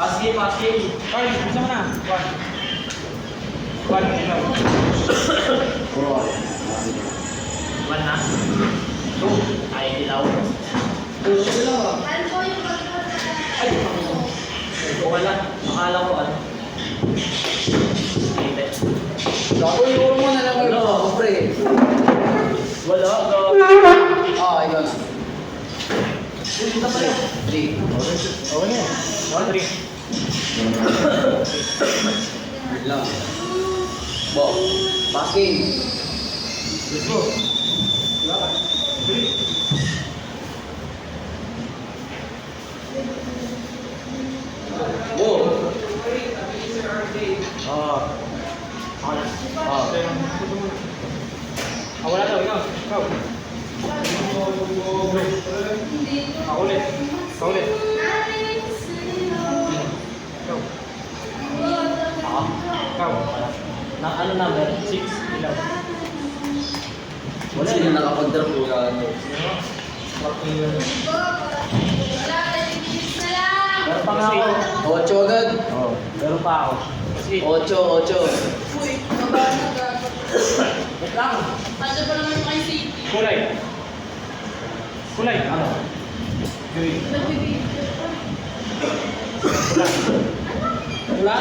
Passing. Carl, bisa mo na. 1. 1, ikaw. 1 na. 2. Ay, dilaw. Ay, wala. Akala ko ano. Hindi. Ako yung mo na lang kayo, pre. Wala. Ah, ikaw na. Dito pa rin. 3. Okay na. 1, 3. Lang. Bo. Passing. Let's go. Bo. Oh. Ako na. Ah. Wala daw, ikaw. Ikaw. Ako ulit. Ikaw ulit. Ikaw. Ako. Ikaw. Na ano number? 6. Ilaw. Wala yung nakapag-drop ko ka. Meron pa nga ako. 8 agad. Oo. Meron pa ako. 8. Wait lang. Kulay. Kulay. Ano? Green. Wala.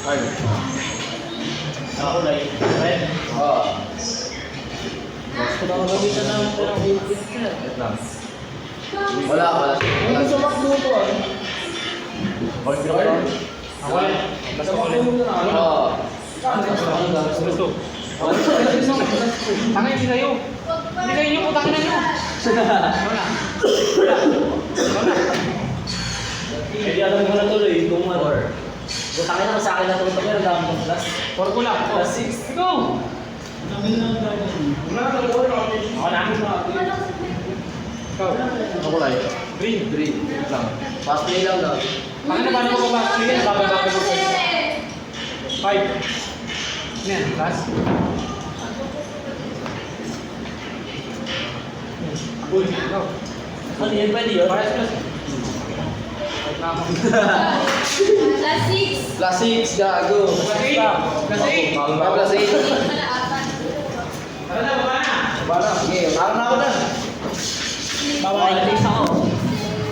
Ay. Ako na yun. Red. Ah. Gusto na magamitan ng perang higit. Wait lang. Wala. Ano sa makdo ko ano? Ako ulit. Basta ko ulit. Ah. Gusto. Tangay, hindi sa'yo. Hindi sa inyo, putangin na nyo. Wala. Hindi alam ko na tuloy kung ano. Butangin naman sa akin na tuloy pero dami ng plus. 4 ko lang. Plus 6. Go! Ako na. Ikaw. Ako lang. Green. 3. Wait lang. Pass play lang daw. Paano ba naman kung bakit sige, babay mo pa. 5. Yan, plus. Uy, ikaw. Ano yun? Pwede yun? Pares plus. Wait na ako. Plus 6. Gago. Plus 8. Plus 8. Ah, plus 8. Tara na, baba na. Bala. Sige. Parang na ako na. Bawal. Alis ako.